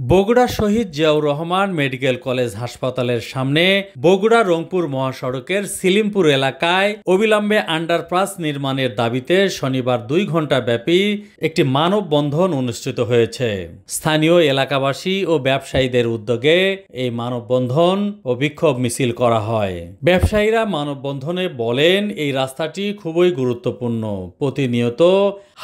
বগুড়া শহীদ Ziaur Rahman medical college হাসপাতালের সামনে বগুড়া রংপুর মহাসড়কের সিলিমপুর এলাকায় অবিলম্বে আন্ডারপাস নির্মাণের দাবিতে শনিবার 2 ঘণ্টা ব্যাপী একটি মানববন্ধন অনুষ্ঠিত হয়েছে। স্থানীয় এলাকাবাসী ও ব্যবসায়ীদের উদ্যোগে এই মানববন্ধন ও বিক্ষোভ মিছিল করা হয়। ব্যবসায়ীরা মানববন্ধনে বলেন, এই রাস্তাটি খুবই গুরুত্বপূর্ণ। প্রতিনিয়ত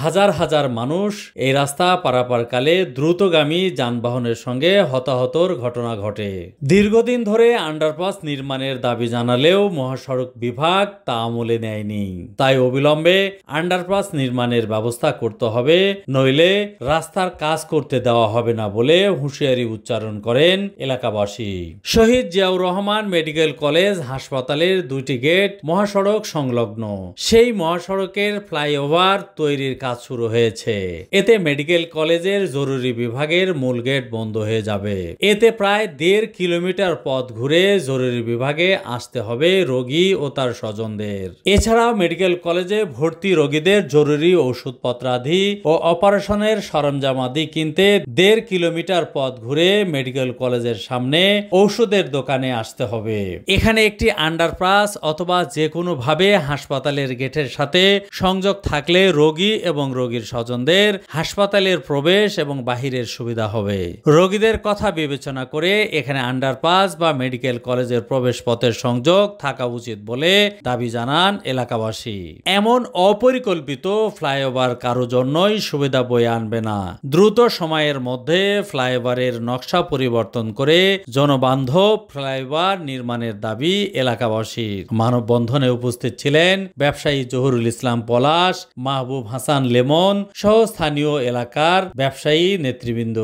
হাজার হাজার মানুষ এই রাস্তা পারাপারকালে দ্রুতগামী যানবাহনের সঙ্গে হতাহতর ঘটনা ঘটে। দীর্ঘদিন ধরে আন্ডারপাস নির্মাণের দাবি জানালেও মহাসড়ক বিভাগ তা আমলে নেয়নি। তাই অবিলম্বে আন্ডারপাস নির্মাণের ব্যবস্থা করতে হবে, নইলে রাস্তার কাজ করতে দেওয়া হবে না বলে হুঁশিয়ারি উচ্চারণ করেন এলাকাবাসী। শহীদ জিয়াউর রহমান মেডিকেল কলেজ হাসপাতালের 2টি গেট মহাসড়ক সংলগ্ন। সেই মহাসড়কের ফ্লাইওভার তৈরির কাজ শুরু হয়েছে। এতে মেডিকেল কলেজের জরুরি বিভাগের মূল গেট বন্ধ হয়ে যাবে। এতে প্রায় 1.5 কিলোমিটার পথ ঘুরে জরুরি বিভাগে আসতে হবে রোগী ও তার স্বজনদের। এছাড়াও মেডিকেল কলেজে ভর্তি রোগীদের জরুরি ওষুধপত্রাদি ও অপারেশনের সরঞ্জামাদি কিনতে 1.5 কিলোমিটার পথ ঘুরে মেডিকেল কলেজের সামনে ঔষধের দোকানে আসতে হবে। এখানে একটি আন্ডারপাস অথবা যে কোনো ভাবে হাসপাতালের গেটের সাথে সংযোগ থাকলে রোগী এবং রোগীর স্বজনদের হাসপাতালের প্রবেশ এবং বাহিরের সুবিধা হবে। রোগীদের কথা বিবেচনা করে এখানে আন্ডারপাস বা মেডিকেল কলেজের প্রবেশ পথের সংযোগ থাকা উচিত বলে দাবি জানান এলাকাবাসী। এমন অপরিকল্পিত ফ্লাইওভার কারো জন্যই সুবিধা বয়ে আনবে না। দ্রুত সময়ের মধ্যে ফ্লাইওভারের নকশা পরিবর্তন করে জনবান্ধব ফ্লাইওভার নির্মাণের দাবি এলাকাবাসীর। মানববন্ধনে উপস্থিত ছিলেন ব্যবসায়ী জহুরুল ইসলাম পলাশ, মাহবুব হাসান লেমন সহ স্থানীয় এলাকার ব্যবসায়ী নেতৃবৃন্দ।